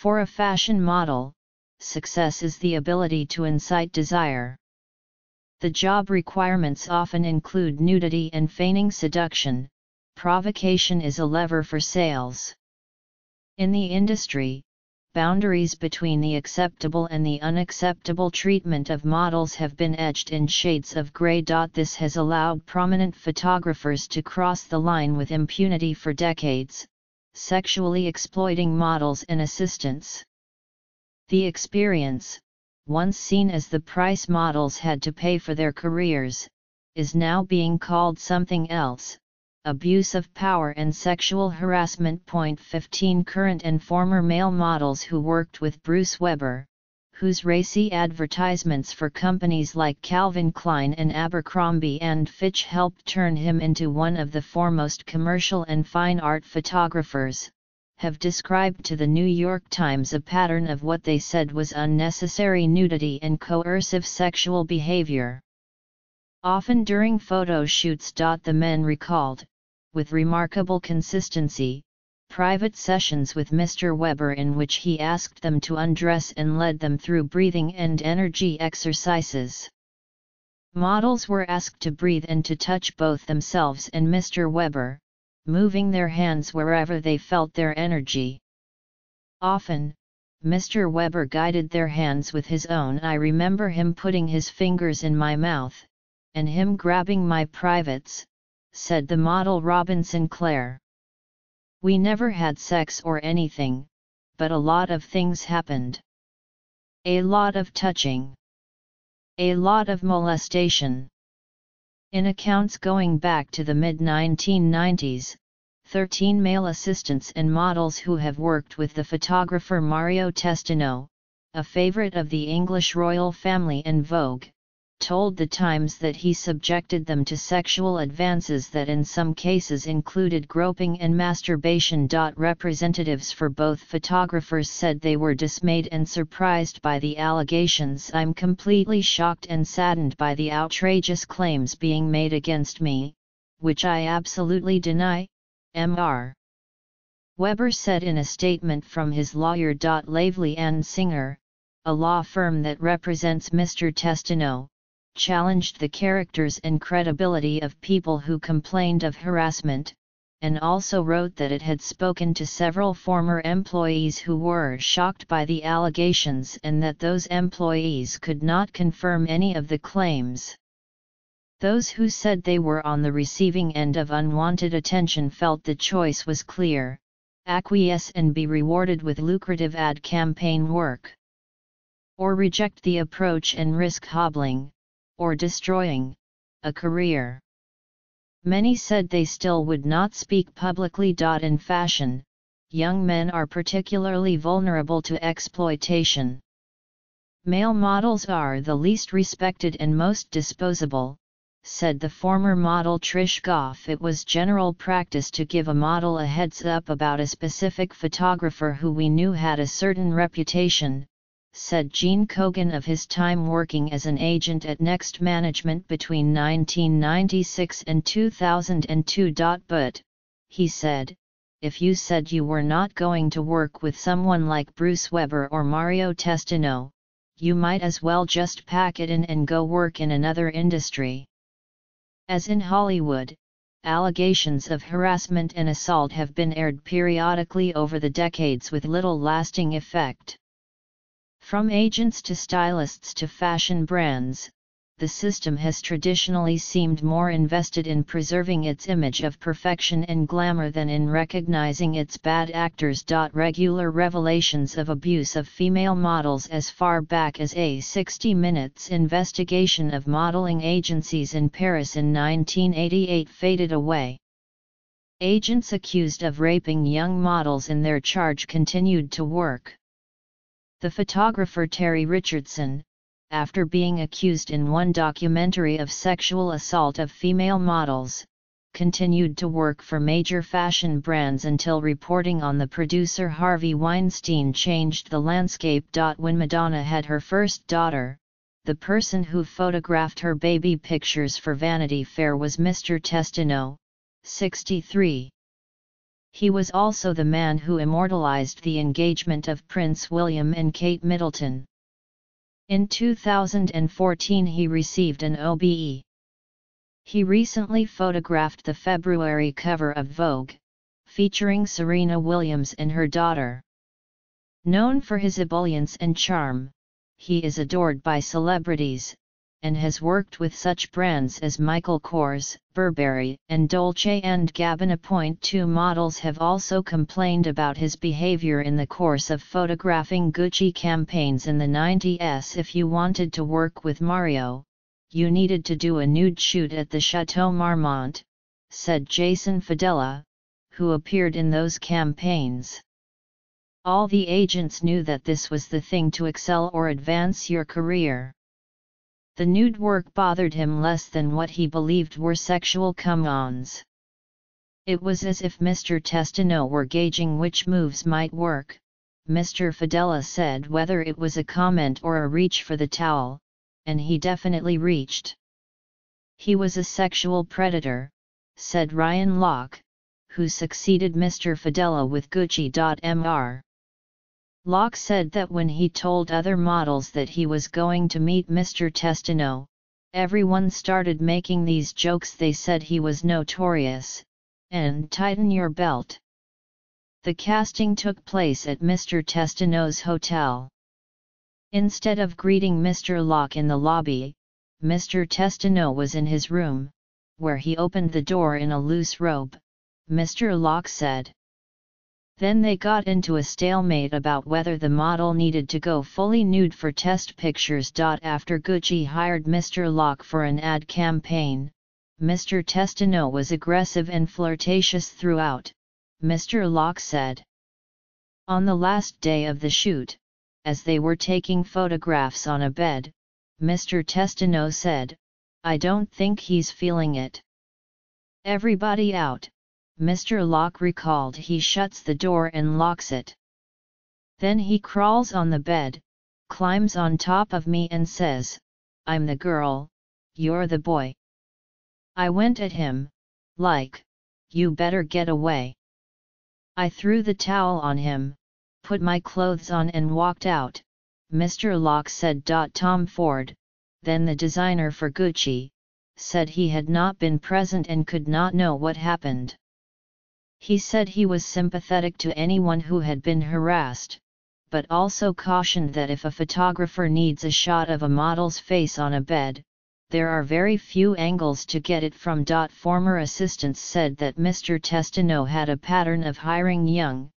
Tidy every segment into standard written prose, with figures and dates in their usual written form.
For a fashion model, success is the ability to incite desire. The job requirements often include nudity and feigning seduction. Provocation is a lever for sales. In the industry, boundaries between the acceptable and the unacceptable treatment of models have been etched in shades of gray. This has allowed prominent photographers to cross the line with impunity for decades, sexually exploiting models and assistants. The experience, once seen as the price models had to pay for their careers, is now being called something else: abuse of power and sexual harassment. 15 Current and former male models who worked with Bruce Weber, whose racy advertisements for companies like Calvin Klein and Abercrombie & Fitch helped turn him into one of the foremost commercial and fine art photographers, have described to the New York Times a pattern of what they said was unnecessary nudity and coercive sexual behavior. Often during photo shoots. The men recalled, with remarkable consistency, private sessions with Mr. Weber in which he asked them to undress and led them through breathing and energy exercises. Models were asked to breathe and to touch both themselves and Mr. Weber, moving their hands wherever they felt their energy. Often, Mr. Weber guided their hands with his own. I remember him putting his fingers in my mouth, and him grabbing my privates, said the model Robin Sinclair. We never had sex or anything, but a lot of things happened. A lot of touching. A lot of molestation. In accounts going back to the mid-1990s, 13 male assistants and models who have worked with the photographer Mario Testino, a favorite of the English royal family and Vogue, told the Times that he subjected them to sexual advances that in some cases included groping and masturbation. Representatives for both photographers said they were dismayed and surprised by the allegations. I'm completely shocked and saddened by the outrageous claims being made against me, which I absolutely deny, Mr. Weber said in a statement from his lawyer. Lavely and Singer, a law firm that represents Mr. Testino, challenged the characters and credibility of people who complained of harassment, and also wrote that it had spoken to several former employees who were shocked by the allegations and that those employees could not confirm any of the claims. Those who said they were on the receiving end of unwanted attention felt the choice was clear: acquiesce and be rewarded with lucrative ad campaign work, or reject the approach and risk hobbling, or destroying, a career. Many said they still would not speak publicly. In fashion, young men are particularly vulnerable to exploitation. Male models are the least respected and most disposable, said the former model Trish Goff. It was general practice to give a model a heads up about a specific photographer who we knew had a certain reputation, said Gene Kogan of his time working as an agent at Next Management between 1996 and 2002. But, he said, if you said you were not going to work with someone like Bruce Weber or Mario Testino, you might as well just pack it in and go work in another industry. As in Hollywood, allegations of harassment and assault have been aired periodically over the decades with little lasting effect. From agents to stylists to fashion brands, the system has traditionally seemed more invested in preserving its image of perfection and glamour than in recognizing its bad actors. Regular revelations of abuse of female models as far back as a 60 Minutes investigation of modeling agencies in Paris in 1988 faded away. Agents accused of raping young models in their charge continued to work. The photographer Terry Richardson, after being accused in one documentary of sexual assault of female models, continued to work for major fashion brands until reporting on the producer Harvey Weinstein changed the landscape. When Madonna had her first daughter, the person who photographed her baby pictures for Vanity Fair was Mr. Testino, 63. He was also the man who immortalized the engagement of Prince William and Kate Middleton. In 2014 he received an OBE. He recently photographed the February cover of Vogue, featuring Serena Williams and her daughter. Known for his ebullience and charm, he is adored by celebrities, and has worked with such brands as Michael Kors, Burberry, and Dolce & Gabbana. 2 models have also complained about his behavior in the course of photographing Gucci campaigns in the 90s. If you wanted to work with Mario, you needed to do a nude shoot at the Chateau Marmont, said Jason Fadella, who appeared in those campaigns. All the agents knew that this was the thing to excel or advance your career. The nude work bothered him less than what he believed were sexual come-ons. It was as if Mr. Testino were gauging which moves might work, Mr. Fadella said, whether it was a comment or a reach for the towel, and he definitely reached. He was a sexual predator, said Ryan Locke, who succeeded Mr. Fadella with Gucci.Mr. Locke said that when he told other models that he was going to meet Mr. Testino, everyone started making these jokes. They said he was notorious, and tighten your belt. The casting took place at Mr. Testino's hotel. Instead of greeting Mr. Locke in the lobby, Mr. Testino was in his room, where he opened the door in a loose robe, Mr. Locke said. Then they got into a stalemate about whether the model needed to go fully nude for test pictures. After Gucci hired Mr. Locke for an ad campaign, Mr. Testino was aggressive and flirtatious throughout, Mr. Locke said. On the last day of the shoot, as they were taking photographs on a bed, Mr. Testino said, "I don't think he's feeling it." "Everybody out," Mr. Locke recalled. "He shuts the door and locks it. Then he crawls on the bed, climbs on top of me and says, 'I'm the girl, you're the boy.' I went at him, like, 'You better get away.' I threw the towel on him, put my clothes on and walked out," Mr. Locke said. Tom Ford, then the designer for Gucci, said he had not been present and could not know what happened. He said he was sympathetic to anyone who had been harassed, but also cautioned that if a photographer needs a shot of a model's face on a bed, there are very few angles to get it from. Former assistants said that Mr. Testino had a pattern of hiring young,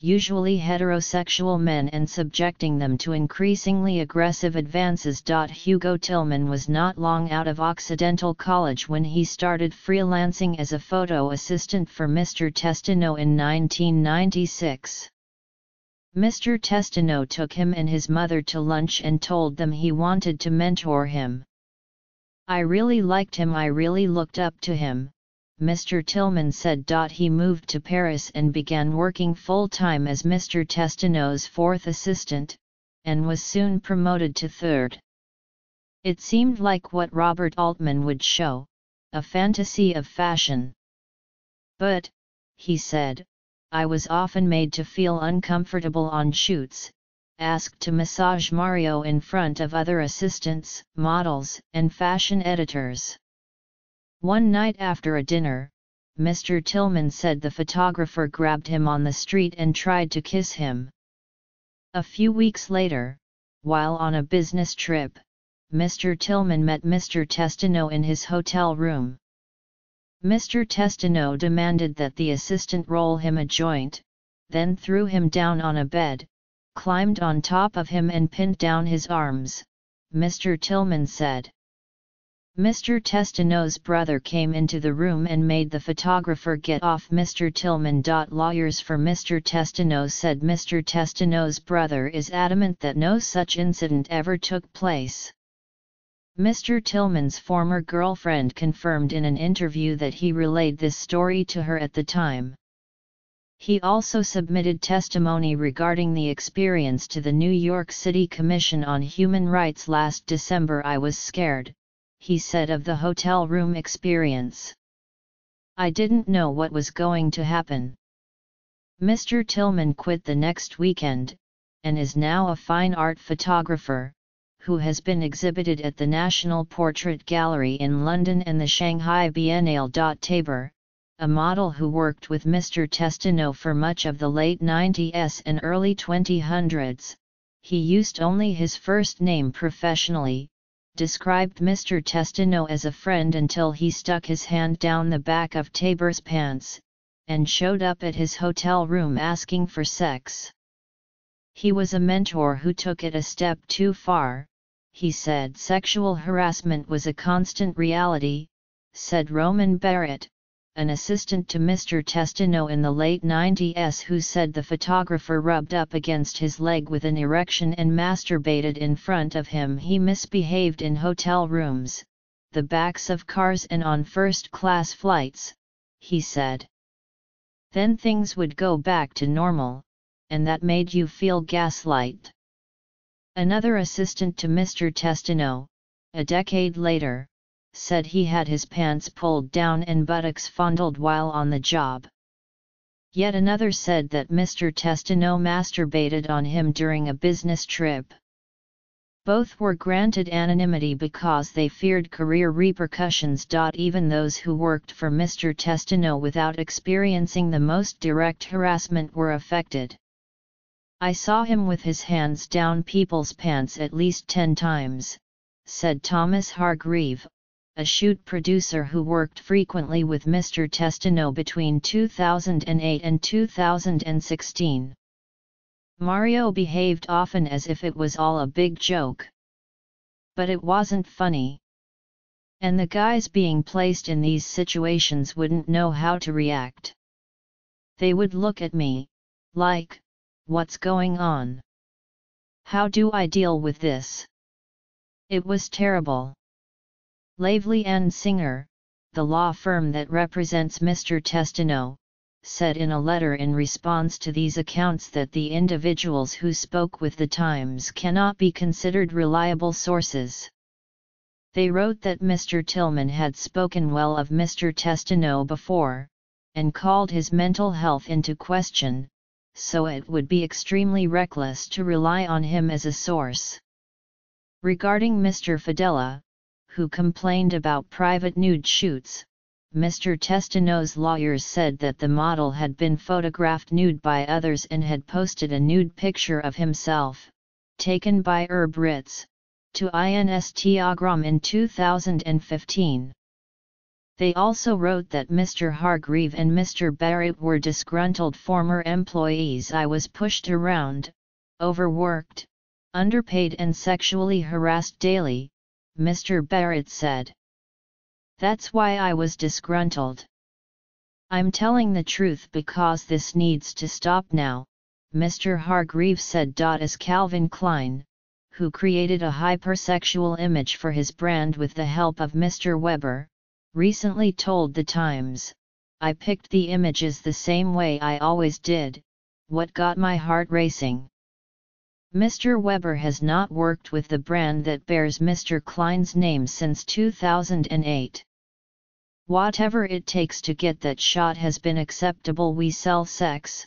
usually heterosexual men and subjecting them to increasingly aggressive advances. Hugo Tillman was not long out of Occidental College when he started freelancing as a photo assistant for Mr. Testino in 1996. Mr. Testino took him and his mother to lunch and told them he wanted to mentor him. "I really liked him, I really looked up to him," Mr. Tillman said. He moved to Paris and began working full-time as Mr. Testino's fourth assistant, and was soon promoted to third. "It seemed like what Robert Altman would show, a fantasy of fashion. But," he said, "I was often made to feel uncomfortable on shoots, asked to massage Mario in front of other assistants, models, and fashion editors." One night after a dinner, Mr. Tillman said the photographer grabbed him on the street and tried to kiss him. A few weeks later, while on a business trip, Mr. Tillman met Mr. Testino in his hotel room. Mr. Testino demanded that the assistant roll him a joint, then threw him down on a bed, climbed on top of him and pinned down his arms, Mr. Tillman said. Mr. Testino's brother came into the room and made the photographer get off Mr. Tillman. Lawyers for Mr. Testino said Mr. Testino's brother is adamant that no such incident ever took place. Mr. Tillman's former girlfriend confirmed in an interview that he relayed this story to her at the time. He also submitted testimony regarding the experience to the New York City Commission on Human Rights last December. "I was scared," he said of the hotel room experience. "I didn't know what was going to happen. Mr. Tillman quit the next weekend, and is now a fine art photographer, who has been exhibited at the National Portrait Gallery in London and the Shanghai Biennale. Tabor, a model who worked with Mr. Testino for much of the late 90s and early 2000s, he used only his first name professionally, described Mr. Testino as a friend until he stuck his hand down the back of Tabor's pants, and showed up at his hotel room asking for sex. He was a mentor who took it a step too far. He said sexual harassment was a constant reality, said Roman Barrett, an assistant to Mr. Testino in the late 90s, who said the photographer rubbed up against his leg with an erection and masturbated in front of him. He misbehaved in hotel rooms, the backs of cars and on first-class flights, he said. Then things would go back to normal, and that made you feel gaslight. Another assistant to Mr. Testino, a decade later, said he had his pants pulled down and buttocks fondled while on the job. Yet another said that Mr. Testino masturbated on him during a business trip. Both were granted anonymity because they feared career repercussions. Even those who worked for Mr. Testino without experiencing the most direct harassment were affected. I saw him with his hands down people's pants at least 10 times, said Thomas Hargreave, a shoot producer who worked frequently with Mr. Testino between 2008 and 2016. Mario behaved often as if it was all a big joke. But it wasn't funny. And the guys being placed in these situations wouldn't know how to react. They would look at me, like, what's going on? How do I deal with this? It was terrible. Lavely and Singer, the law firm that represents Mr. Testino, said in a letter in response to these accounts that the individuals who spoke with the Times cannot be considered reliable sources. They wrote that Mr. Tillman had spoken well of Mr. Testino before, and called his mental health into question, so it would be extremely reckless to rely on him as a source. Regarding Mr. Fidela, who complained about private nude shoots, Mr. Testino's lawyers said that the model had been photographed nude by others and had posted a nude picture of himself, taken by Herb Ritz, to Instagram in 2015. They also wrote that Mr. Hargreave and Mr. Barrett were disgruntled former employees. I was pushed around, overworked, underpaid and sexually harassed daily, Mr. Barrett said. That's why I was disgruntled. I'm telling the truth because this needs to stop now, Mr. Hargreave said. As Calvin Klein, who created a hypersexual image for his brand with the help of Mr. Weber, recently told The Times, I picked the images the same way I always did, what got my heart racing. Mr. Weber has not worked with the brand that bears Mr. Klein's name since 2008. Whatever it takes to get that shot has been acceptable. We sell sex,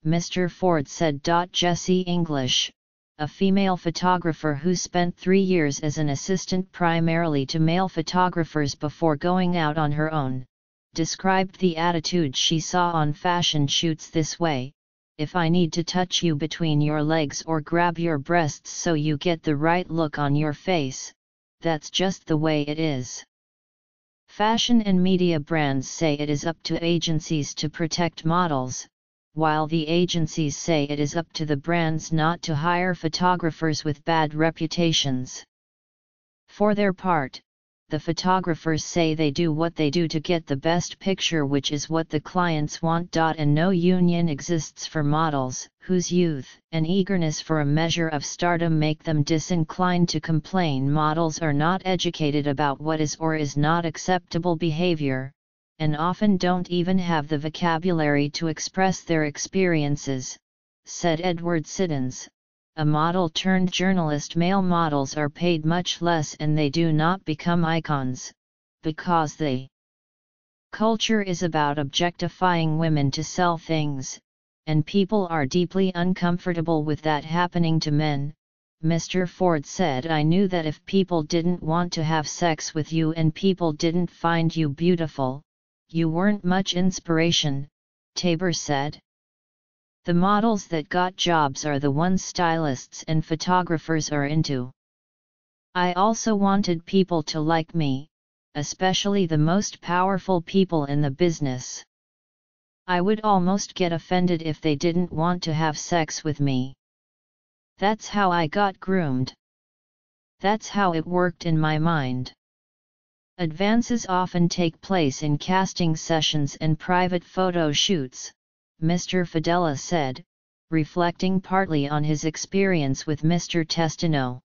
Mr. Ford said. Jessie English, a female photographer who spent 3 years as an assistant primarily to male photographers before going out on her own, described the attitude she saw on fashion shoots this way: if I need to touch you between your legs or grab your breasts so you get the right look on your face, that's just the way it is. Fashion and media brands say it is up to agencies to protect models, while the agencies say it is up to the brands not to hire photographers with bad reputations. For their part, the photographers say they do what they do to get the best picture, which is what the clients want. And no union exists for models, whose youth and eagerness for a measure of stardom make them disinclined to complain. Models are not educated about what is or is not acceptable behavior, and often don't even have the vocabulary to express their experiences, said Edward Siddons, a model-turned-journalist. Male models are paid much less and they do not become icons, because the culture is about objectifying women to sell things, and people are deeply uncomfortable with that happening to men. Mr. Ford said, I knew that if people didn't want to have sex with you and people didn't find you beautiful, you weren't much inspiration, Tabor said. The models that got jobs are the ones stylists and photographers are into. I also wanted people to like me, especially the most powerful people in the business. I would almost get offended if they didn't want to have sex with me. That's how I got groomed. That's how it worked in my mind. Advances often take place in casting sessions and private photo shoots, Mr. Fidela said, reflecting partly on his experience with Mr. Testino.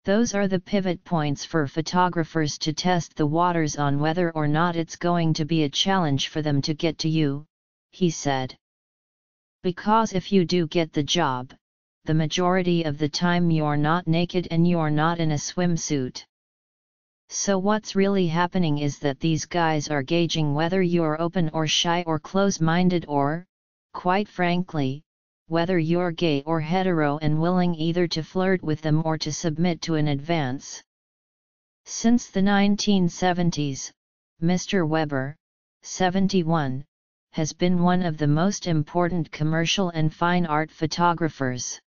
Those are the pivot points for photographers to test the waters on whether or not it's going to be a challenge for them to get to you, he said. Because if you do get the job, the majority of the time you're not naked and you're not in a swimsuit. So what's really happening is that these guys are gauging whether you're open or shy or close-minded or, quite frankly, whether you're gay or hetero and willing either to flirt with them or to submit to an advance. Since the 1970s, Mr. Weber, 71, has been one of the most important commercial and fine art photographers.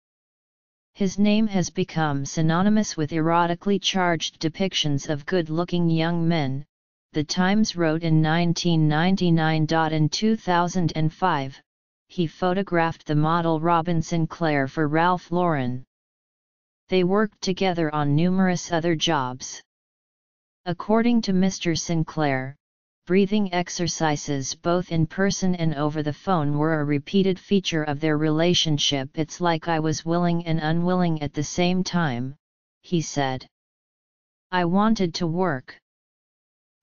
His name has become synonymous with erotically charged depictions of good-looking young men, The Times wrote in 1999. In 2005, he photographed the model Robin Sinclair for Ralph Lauren. They worked together on numerous other jobs. According to Mr. Sinclair, breathing exercises both in person and over the phone were a repeated feature of their relationship. It's like I was willing and unwilling at the same time, he said. I wanted to work.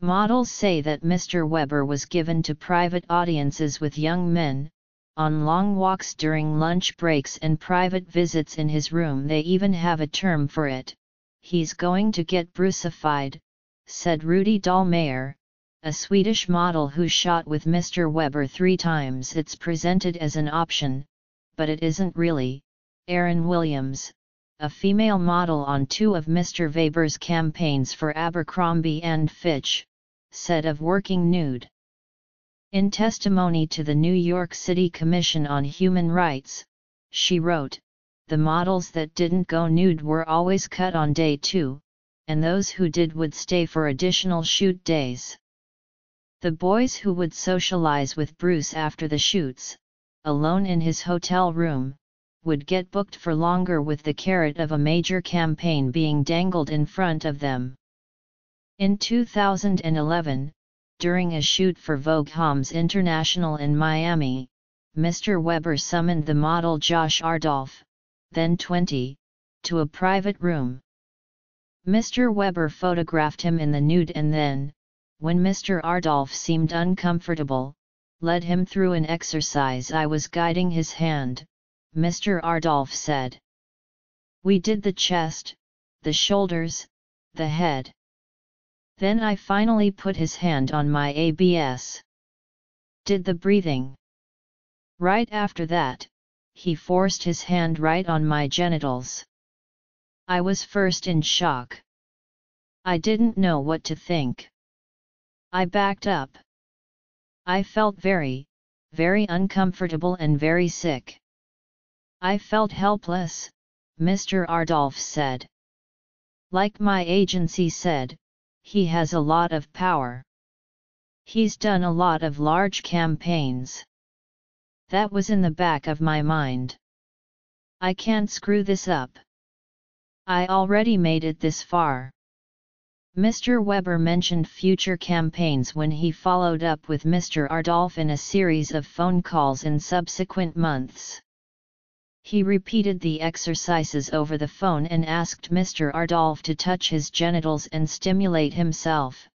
Models say that Mr. Weber was given to private audiences with young men, on long walks during lunch breaks and private visits in his room. They even have a term for it. He's going to get Bruceified, said Rudi Dahlmeyer, a Swedish model who shot with Mr. Weber 3 times. It's presented as an option, but it isn't really. Erin Williams, a female model on 2 of Mr. Weber's campaigns for Abercrombie & Fitch, said of working nude. In testimony to the New York City Commission on Human Rights, she wrote, the models that didn't go nude were always cut on day 2, and those who did would stay for additional shoot days. The boys who would socialize with Bruce after the shoots, alone in his hotel room, would get booked for longer with the carrot of a major campaign being dangled in front of them. In 2011, during a shoot for Vogue Hommes International in Miami, Mr. Weber summoned the model Josh Ardolph, then 20, to a private room. Mr. Weber photographed him in the nude and then, when Mr. Ardolph seemed uncomfortable, led him through an exercise. I was guiding his hand, Mr. Ardolph said. We did the chest, the shoulders, the head. Then I finally put his hand on my abs. Did the breathing. Right after that, he forced his hand right on my genitals. I was first in shock. I didn't know what to think. I backed up. I felt very, very uncomfortable and very sick. I felt helpless, Mr. Ardolph said. Like my agency said, he has a lot of power. He's done a lot of large campaigns. That was in the back of my mind. I can't screw this up. I already made it this far. Mr. Weber mentioned future campaigns when he followed up with Mr. Ardolph in a series of phone calls in subsequent months. He repeated the exercises over the phone and asked Mr. Ardolph to touch his genitals and stimulate himself.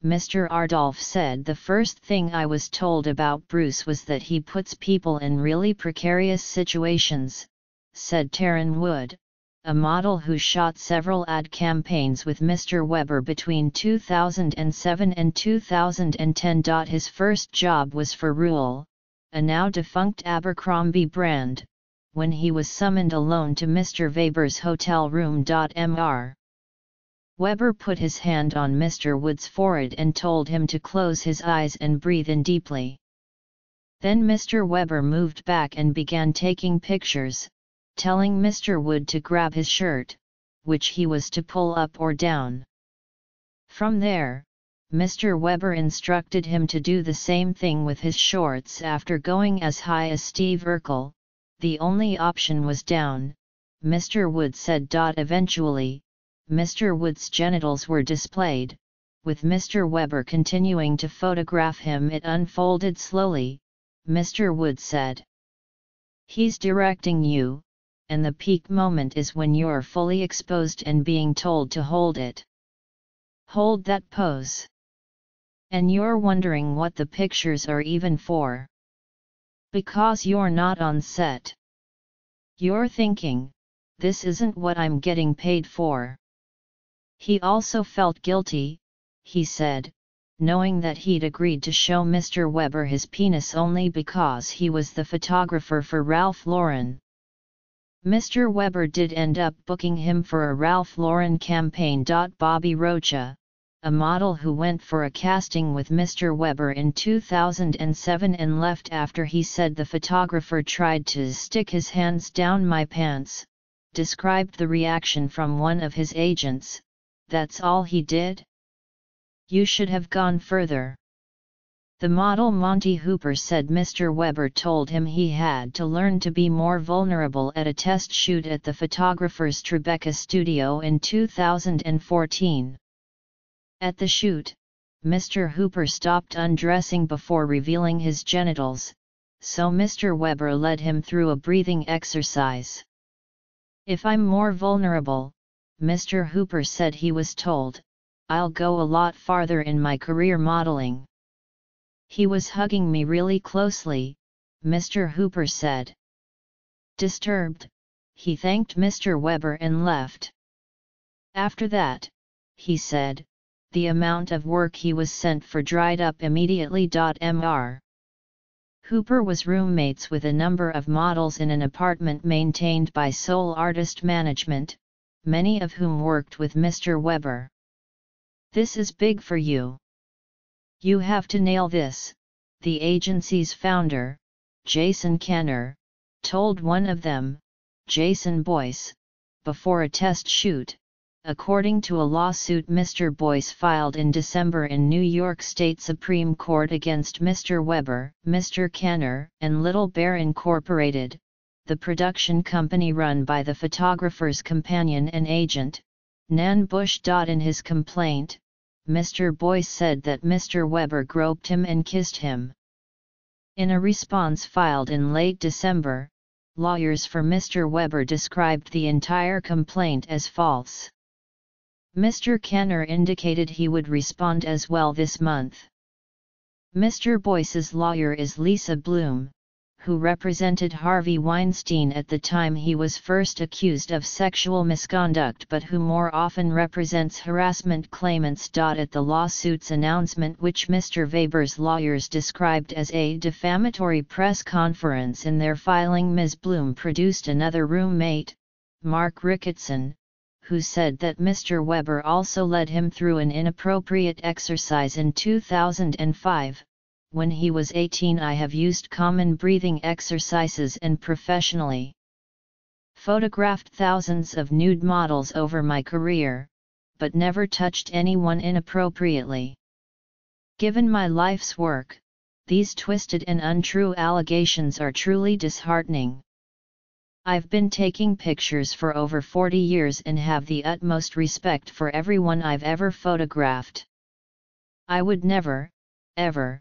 Mr. Ardolph said, the first thing I was told about Bruce was that he puts people in really precarious situations, said Taryn Wood, a model who shot several ad campaigns with Mr. Weber between 2007 and 2010. His first job was for Rule, a now defunct Abercrombie brand, when he was summoned alone to Mr. Weber's hotel room. Mr. Weber put his hand on Mr. Wood's forehead and told him to close his eyes and breathe in deeply. Then Mr. Weber moved back and began taking pictures, telling Mr. Wood to grab his shirt, which he was to pull up or down. From there, Mr. Weber instructed him to do the same thing with his shorts. After going as high as Steve Urkel, the only option was down, Mr. Wood said. Eventually, Mr. Wood's genitals were displayed, with Mr. Weber continuing to photograph him. It unfolded slowly, Mr. Wood said. He's directing you, and the peak moment is when you're fully exposed and being told to hold it. Hold that pose. And you're wondering what the pictures are even for. Because you're not on set. You're thinking, this isn't what I'm getting paid for. He also felt guilty, he said, knowing that he'd agreed to show Mr. Weber his penis only because he was the photographer for Ralph Lauren. Mr. Weber did end up booking him for a Ralph Lauren campaign. Bobby Rocha, a model who went for a casting with Mr. Weber in 2007 and left after he said the photographer tried to stick his hands down my pants, described the reaction from one of his agents. That's all he did? You should have gone further. The model Monty Hooper said Mr. Weber told him he had to learn to be more vulnerable at a test shoot at the photographer's Tribeca studio in 2014. At the shoot, Mr. Hooper stopped undressing before revealing his genitals, so Mr. Weber led him through a breathing exercise. If I'm more vulnerable, Mr. Hooper said he was told, I'll go a lot farther in my career modeling. He was hugging me really closely, Mr. Hooper said. Disturbed, he thanked Mr. Weber and left. After that, he said, the amount of work he was sent for dried up immediately. Mr. Hooper was roommates with a number of models in an apartment maintained by Soul Artist Management, many of whom worked with Mr. Weber. This is big for you. You have to nail this, the agency's founder, Jason Kanner, told one of them, Jason Boyce, before a test shoot, according to a lawsuit Mr. Boyce filed in December in New York State Supreme Court against Mr. Weber, Mr. Kanner, and Little Bear Incorporated, the production company run by the photographer's companion and agent, Nan Bush. In his complaint, Mr. Boyce said that Mr. Weber groped him and kissed him. In a response filed in late December, lawyers for Mr. Weber described the entire complaint as false. Mr. Kanner indicated he would respond as well this month. Mr. Boyce's lawyer is Lisa Bloom, who represented Harvey Weinstein at the time he was first accused of sexual misconduct but who more often represents harassment claimants. At the lawsuit's announcement, which Mr. Weber's lawyers described as a defamatory press conference in their filing, Ms. Bloom produced another roommate, Mark Ricketson, who said that Mr. Weber also led him through an inappropriate exercise in 2005. When he was 18, I have used common breathing exercises and professionally photographed thousands of nude models over my career, but never touched anyone inappropriately. Given my life's work, these twisted and untrue allegations are truly disheartening. I've been taking pictures for over 40 years and have the utmost respect for everyone I've ever photographed. I would never, ever,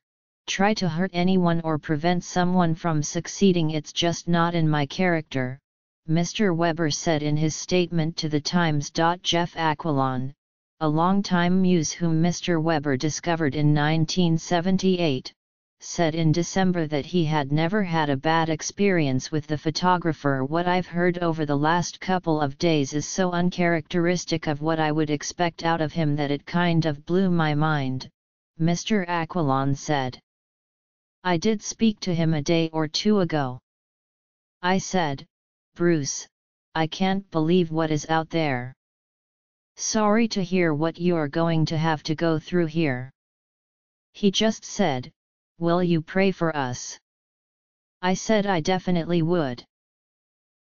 try to hurt anyone or prevent someone from succeeding. It's just not in my character, Mr. Weber said in his statement to the Times. Jeff Aquilon, a longtime muse whom Mr. Weber discovered in 1978, said in December that he had never had a bad experience with the photographer. What I've heard over the last couple of days is so uncharacteristic of what I would expect out of him that it kind of blew my mind, Mr. Aquilon said. I did speak to him a day or two ago. I said, Bruce, I can't believe what is out there. Sorry to hear what you're going to have to go through here. He just said, will you pray for us? I said I definitely would.